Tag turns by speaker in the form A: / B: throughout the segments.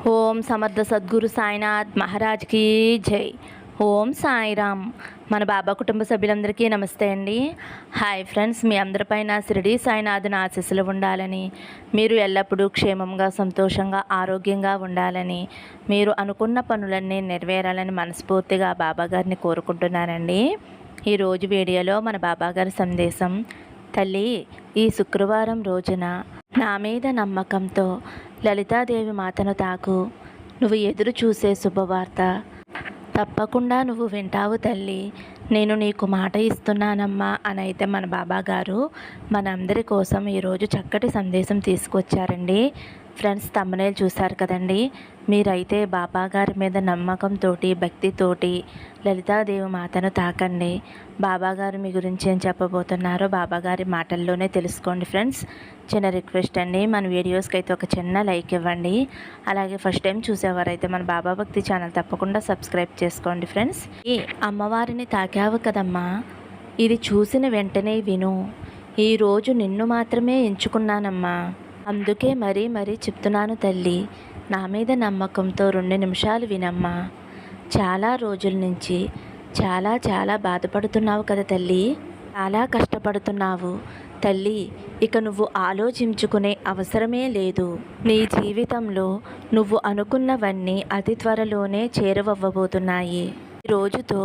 A: ఓం సమర్థ సద్గురు సాయినాథ్ మహారాజ్కి జై. ఓం సాయిరామ్. మన బాబా కుటుంబ సభ్యులందరికీ నమస్తే అండి. హాయ్ ఫ్రెండ్స్, మీ అందరిపైన షిరిడి సాయినాథుని ఆశీస్సులు ఉండాలని, మీరు ఎల్లప్పుడూ క్షేమంగా సంతోషంగా ఆరోగ్యంగా ఉండాలని, మీరు అనుకున్న పనులన్నీ నెరవేరాలని మనస్ఫూర్తిగా బాబాగారిని కోరుకుంటున్నానండి. ఈరోజు వీడియోలో మన బాబాగారి సందేశం: తల్లి, ఈ శుక్రవారం రోజున నా మీద నమ్మకంతో లలితాదేవి మాతను తాకు. నువ్వు ఎదురు చూసే శుభవార్త తప్పకుండా నువ్వు వింటావు తల్లి. నేను నీకు మాట ఇస్తున్నానమ్మా అని అయితే మన బాబాగారు మనందరి కోసం ఈరోజు చక్కటి సందేశం తీసుకొచ్చారండి. ఫ్రెండ్స్, తమ్మనేలు చూశారు కదండి. మీరైతే బాబాగారి మీద నమ్మకంతో భక్తితోటి లలితాదేవి మాతను తాకండి. బాబాగారు మీ గురించి ఏం చెప్పబోతున్నారో బాబాగారి మాటల్లోనే తెలుసుకోండి. ఫ్రెండ్స్, చిన్న రిక్వెస్ట్ అండి, మన వీడియోస్కి అయితే ఒక చిన్న లైక్ ఇవ్వండి. అలాగే ఫస్ట్ టైం చూసేవారైతే మన బాబా భక్తి ఛానల్ తప్పకుండా సబ్స్క్రైబ్ చేసుకోండి. ఫ్రెండ్స్, ఈ అమ్మవారిని తాకావు కదమ్మా, ఇది చూసిన వెంటనే విను. ఈరోజు నిన్ను మాత్రమే ఎంచుకున్నానమ్మా, అందుకే మరీ చెప్తున్నాను తల్లి. నా మీద నమ్మకంతో 2 నిమిషాలు వినమ్మా. చాలా రోజుల నుంచి చాలా బాధపడుతున్నావు కదా తల్లి, చాలా కష్టపడుతున్నావు తల్లి. ఇక నువ్వు ఆలోచించుకునే అవసరమే లేదు. నీ జీవితంలో నువ్వు అనుకున్నవన్నీ అతి త్వరలోనే చేరువవ్వబోతున్నాయి. ఈ రోజుతో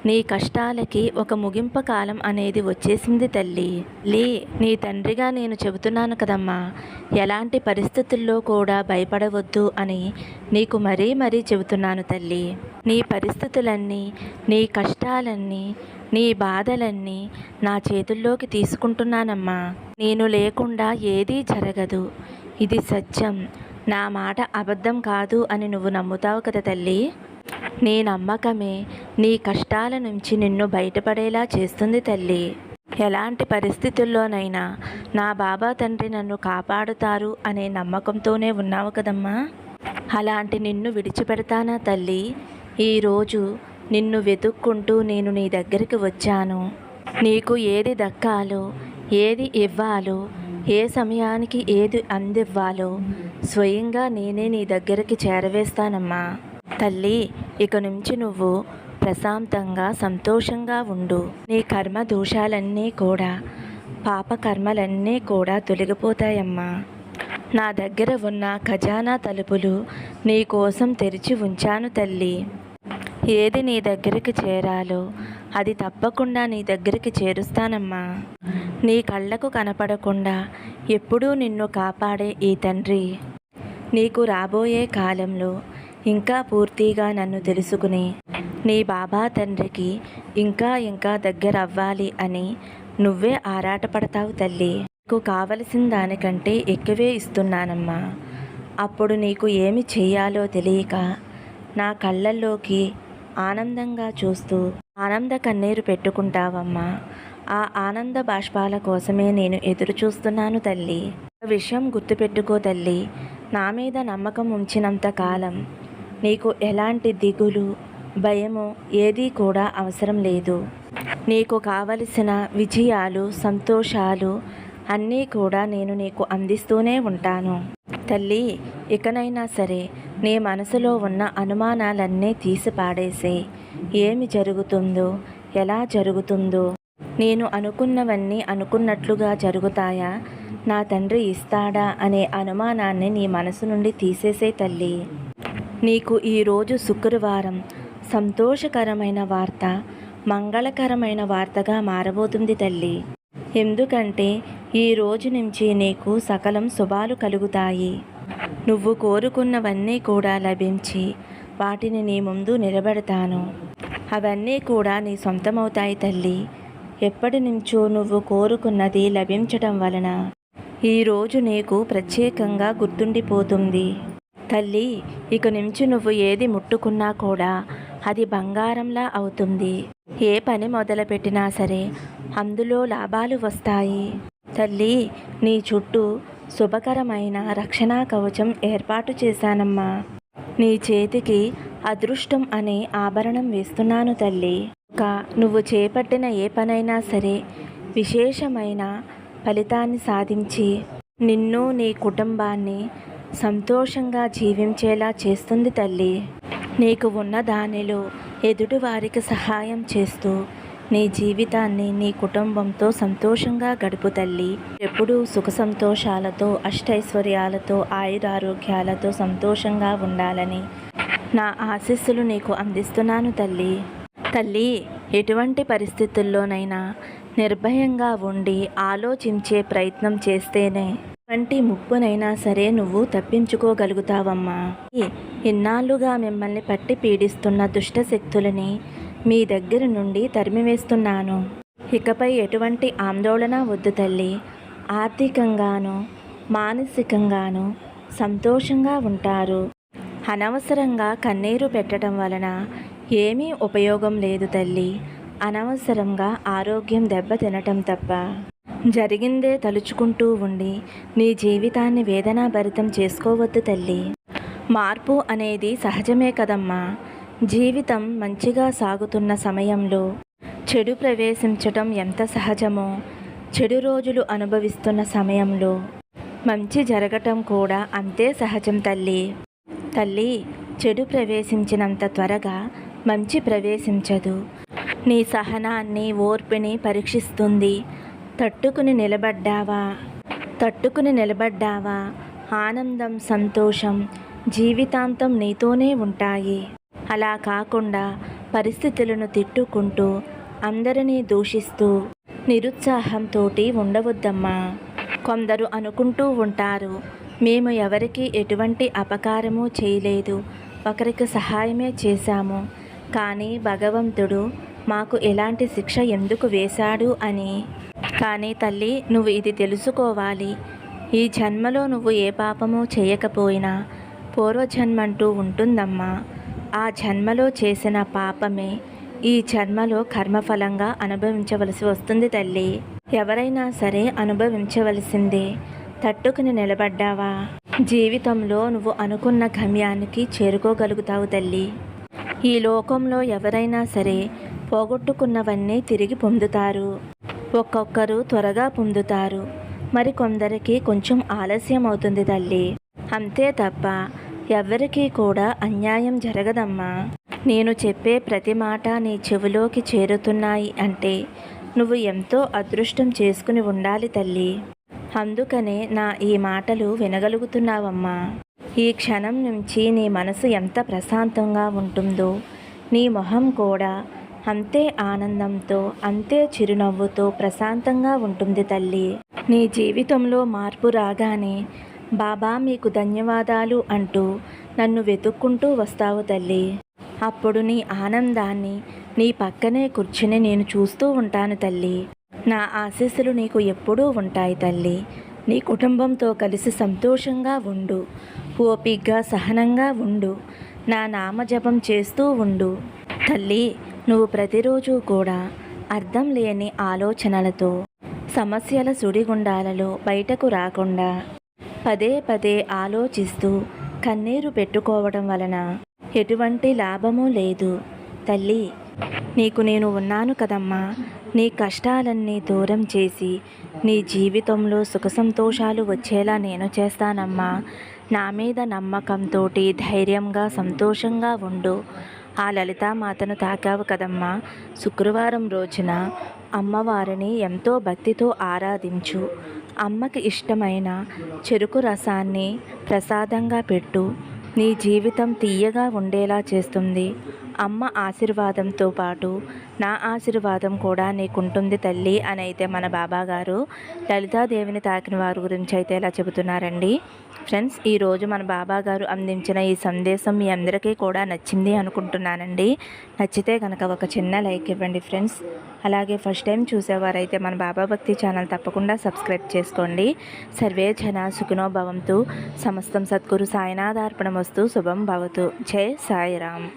A: నీ కష్టాలకి ఒక ముగింపు కాలం అనేది వచ్చేసింది తల్లి. నీ తండ్రిగా నేను చెబుతున్నాను కదమ్మా, ఎలాంటి పరిస్థితుల్లో కూడా భయపడవద్దు అని నీకు మరీ చెబుతున్నాను తల్లి. నీ పరిస్థితులన్నీ, నీ కష్టాలన్నీ, నీ బాధలన్నీ నా చేతుల్లోకి తీసుకుంటున్నానమ్మా. నేను లేకుండా ఏదీ జరగదు, ఇది సత్యం. నా మాట అబద్ధం కాదు అని నువ్వు నమ్ముతావు కదా తల్లి. నీ నమ్మకమే నీ కష్టాల నుంచి నిన్ను బయటపడేలా చేస్తుంది తల్లి. ఎలాంటి పరిస్థితుల్లోనైనా నా బాబా తండ్రి నన్ను కాపాడుతారు అనే నమ్మకంతోనే ఉన్నావు కదమ్మా. అలాంటి నిన్ను విడిచిపెడతానా తల్లి? ఈరోజు నిన్ను వెతుక్కుంటూ నేను నీ దగ్గరికి వచ్చాను. నీకు ఏది దక్కాలో, ఏది ఇవ్వాలో, ఏ సమయానికి ఏది అందివ్వాలో స్వయంగా నేనే నీ దగ్గరికి చేరవేస్తానమ్మా. తల్లి, ఇక నుంచి నువ్వు ప్రశాంతంగా సంతోషంగా ఉండు. నీ కర్మ దోషాలన్నీ కూడా, పాపకర్మలన్నీ కూడా తొలగిపోతాయమ్మా. నా దగ్గర ఉన్న ఖజానా తలుపులు నీ కోసం తెరిచి ఉంచాను తల్లి. ఏది నీ దగ్గరికి చేరాలో అది తప్పకుండా నీ దగ్గరికి చేరుస్తానమ్మా. నీ కళ్ళకు కనపడకుండా ఎప్పుడూ నిన్ను కాపాడే ఈ తండ్రి నీకు రాబోయే కాలంలో ఇంకా పూర్తిగా నన్ను తెలుసుకుని నీ బాబా తండ్రికి ఇంకా దగ్గర అవ్వాలి అని నువ్వే ఆరాటపడతావు తల్లి. నీకు కావలసిన దానికంటే ఎక్కువే ఇస్తున్నానమ్మా. అప్పుడు నీకు ఏమి చెయ్యాలో తెలియక నా కళ్ళల్లోకి ఆనందంగా చూస్తూ ఆనంద కన్నీరు పెట్టుకుంటావమ్మా. ఆ ఆనంద బాష్పాల కోసమే నేను ఎదురు చూస్తున్నాను తల్లి. ఒక విషయం గుర్తుపెట్టుకో తల్లి, నా మీద నమ్మకం ఉంచినంత కాలం నీకు ఎలాంటి దిగులు, భయము ఏదీ కూడా అవసరం లేదు. నీకు కావలసిన విజయాలు, సంతోషాలు అన్నీ కూడా నేను నీకు అందిస్తూనే ఉంటాను తల్లి. ఇకనైనా సరే నీ మనసులో ఉన్న అనుమానాలన్నీ తీసి పాడేసే. ఏమి జరుగుతుందో, ఎలా జరుగుతుందో, నేను అనుకున్నవన్నీ అనుకున్నట్లుగా జరుగుతాయా, నా తండ్రి ఇస్తాడా అనే అనుమానాన్ని నీ మనసు నుండి తీసేసే తల్లి. నీకు ఈరోజు శుక్రవారం సంతోషకరమైన వార్త, మంగళకరమైన వార్తగా మారబోతుంది తల్లి. ఎందుకంటే ఈ రోజు నుంచి నీకు సకలం శుభాలు కలుగుతాయి. నువ్వు కోరుకున్నవన్నీ కూడా లభించి వాటిని నీ ముందు నిలబెడతాను. అవన్నీ కూడా నీ సొంతమవుతాయి తల్లి. ఎప్పటి నుంచో నువ్వు కోరుకున్నది లభించటం వలన ఈరోజు నీకు ప్రత్యేకంగా గుర్తుండిపోతుంది తల్లి. ఇక నుంచి నువ్వు ఏది ముట్టుకున్నా కూడా అది బంగారంలా అవుతుంది. ఏ పని మొదలుపెట్టినా సరే అందులో లాభాలు వస్తాయి తల్లి. నీ చుట్టూ శుభకరమైన రక్షణా కవచం ఏర్పాటు చేశానమ్మా. నీ చేతికి అదృష్టం అనే ఆభరణం వేస్తున్నాను తల్లి. నువ్వు చేపట్టిన ఏ పనైనా సరే విశేషమైన ఫలితాన్ని సాధించి నిన్ను, నీ కుటుంబాన్ని సంతోషంగా జీవించేలా చేస్తుంది తల్లి. నీకు ఉన్న దానిలో ఎదుటి వారికి సహాయం చేస్తూ నీ జీవితాన్ని నీ కుటుంబంతో సంతోషంగా గడుపు తల్లి. ఎప్పుడూ సుఖ సంతోషాలతో, అష్టైశ్వర్యాలతో, ఆయురారోగ్యాలతో సంతోషంగా ఉండాలని నా ఆశీస్సులు నీకు అందిస్తున్నాను తల్లి. తల్లి, ఎటువంటి పరిస్థితుల్లోనైనా నిర్భయంగా ఉండి ఆలోచించే ప్రయత్నం చేస్తేనే ఎటువంటి ముప్పునైనా సరే నువ్వు తప్పించుకోగలుగుతావమ్మా. ఇన్నాళ్ళుగా మిమ్మల్ని పట్టి పీడిస్తున్న దుష్ట శక్తులని మీ దగ్గర నుండి తరిమివేస్తున్నాను. ఇకపై ఎటువంటి ఆందోళన వద్దు తల్లి. ఆర్థికంగాను మానసికంగాను సంతోషంగా ఉంటారు. అనవసరంగా కన్నీరు పెట్టడం వలన ఏమీ ఉపయోగం లేదు తల్లి. అనవసరంగా ఆరోగ్యం దెబ్బతినటం తప్ప. జరిగిందే తలుచుకుంటూ ఉండి నీ జీవితాన్ని వేదనాభరితం చేసుకోవద్దు తల్లి. మార్పు అనేది సహజమే కదమ్మా. జీవితం మంచిగా సాగుతున్న సమయంలో చెడు ప్రవేశించటం ఎంత సహజమో, చెడు రోజులు అనుభవిస్తున్న సమయంలో మంచి జరగటం కూడా అంతే సహజం తల్లి. తల్లి, చెడు ప్రవేశించినంత త్వరగా మంచి ప్రవేశించదు. నీ సహనాన్ని, ఓర్పుని పరీక్షిస్తుంది. తట్టుకుని నిలబడ్డావా ఆనందం, సంతోషం జీవితాంతం నీతోనే ఉంటాయి. అలా కాకుండా పరిస్థితులను తిట్టుకుంటూ, అందరినీ దూషిస్తూ నిరుత్సాహంతో ఉండవద్దమ్మా. కొందరు అనుకుంటూ ఉంటారు, మేము ఎవరికి ఎటువంటి అపకారము చేయలేదు, ఒకరికి సహాయమే చేశాము, కానీ భగవంతుడు మాకు ఎలాంటి శిక్ష ఎందుకు వేశాడు అని. కానీ తల్లి, నువ్వు ఇది తెలుసుకోవాలి. ఈ జన్మలో నువ్వు ఏ పాపము చేయకపోయినా పూర్వజన్మంటూ ఉంటుందమ్మా. ఆ జన్మలో చేసిన పాపమే ఈ జన్మలో కర్మఫలంగా అనుభవించవలసి వస్తుంది తల్లి. ఎవరైనా సరే అనుభవించవలసిందే. తట్టుకుని నిలబడ్డావా జీవితంలో నువ్వు అనుకున్న గమ్యానికి చేరుకోగలుగుతావు తల్లి. ఈ లోకంలో ఎవరైనా సరే పోగొట్టుకున్నవన్నీ తిరిగి పొందుతారు. ఒక్కొక్కరు త్వరగా పొందుతారు, మరికొందరికి కొంచెం ఆలస్యం అవుతుంది తల్లి. అంతే తప్ప ఎవరికీ కూడా అన్యాయం జరగదమ్మా. నేను చెప్పే ప్రతి మాట నీ చెవిలోకి చేరుతున్నాయి అంటే నువ్వు ఎంతో అదృష్టం చేసుకుని ఉండాలి తల్లి. అందుకనే నా ఈ మాటలు వినగలుగుతున్నావమ్మా. ఈ క్షణం నుంచి నీ మనసు ఎంత ప్రశాంతంగా ఉంటుందో నీ మొహం కూడా అంతే ఆనందంతో, అంతే చిరునవ్వుతో ప్రశాంతంగా ఉంటుంది తల్లి. నీ జీవితంలో మార్పు రాగానే బాబా మీకు ధన్యవాదాలు అంటూ నన్ను వెతుక్కుంటూ వస్తావు తల్లి. అప్పుడు నీ ఆనందాన్ని నీ పక్కనే కూర్చుని నేను చూస్తూ ఉంటాను తల్లి. నా ఆశీస్సులు నీకు ఎప్పుడూ ఉంటాయి తల్లి. నీ కుటుంబంతో కలిసి సంతోషంగా ఉండు, ఓపిగ్గా సహనంగా ఉండు, నా నామజపం చేస్తూ ఉండు తల్లి. నువ్వు ప్రతిరోజు కూడా అర్థం లేని ఆలోచనలతో, సమస్యల సుడిగుండాలలో బయటకు రాకుండా పదే పదే ఆలోచిస్తూ కన్నీరు పెట్టుకోవడం వలన ఎటువంటి లాభమూ లేదు తల్లి. నీకు నేను ఉన్నాను కదమ్మా. నీ కష్టాలన్నీ దూరం చేసి నీ జీవితంలో సుఖ సంతోషాలు వచ్చేలా నేను చేస్తానమ్మా. నా మీద నమ్మకంతో ధైర్యంగా సంతోషంగా ఉండు. ఆ లలితామాతను తాకావు కదమ్మా. శుక్రవారం రోజున అమ్మవారిని ఎంతో భక్తితో ఆరాధించు. అమ్మకి ఇష్టమైన చెరుకు రసాన్ని ప్రసాదంగా పెట్టు. నీ జీవితం తీయగా ఉండేలా చేస్తుంది. అమ్మ ఆశీర్వాదంతో పాటు నా ఆశీర్వాదం కూడా నీకుంటుంది తల్లి అని అయితే మన బాబాగారు లలితాదేవిని తాకిన వారి గురించి అయితే ఇలా చెబుతున్నారండి. ఫ్రెండ్స్, ఈరోజు మన బాబాగారు అందించిన ఈ సందేశం మీ అందరికీ కూడా నచ్చింది అనుకుంటున్నానండి. నచ్చితే కనుక ఒక చిన్న లైక్ ఇవ్వండి ఫ్రెండ్స్. అలాగే ఫస్ట్ టైం చూసేవారైతే మన బాబా భక్తి ఛానల్ తప్పకుండా సబ్స్క్రైబ్ చేసుకోండి. సర్వే జన సుఖినో భవంతు. సమస్తం సద్గురు సాయినాథార్పణమస్తు. శుభం భవతు. జై సాయిరామ్.